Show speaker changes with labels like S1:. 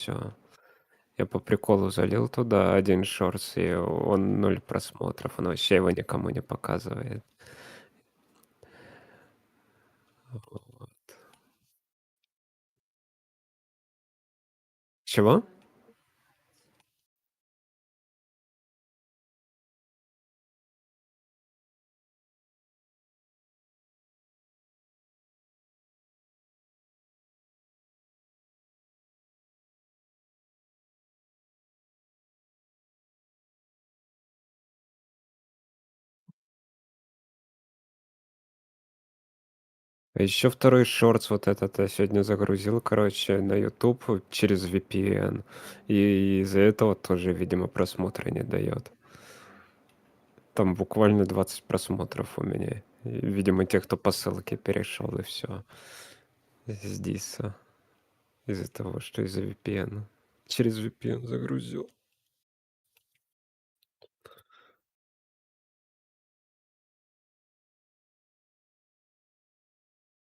S1: Всё. Я по приколу залил туда один шортс, и он 0 просмотров. Он вообще его никому не показывает. Вот. Чего? А еще второй шортс вот этот я сегодня загрузил, короче, на YouTube через VPN. И из-за этого тоже, видимо, просмотры не дает. Там буквально 20 просмотров у меня. И, видимо, те, кто по ссылке перешел, и все. С Диса. Из-за того, что из-за VPN. Через VPN загрузил.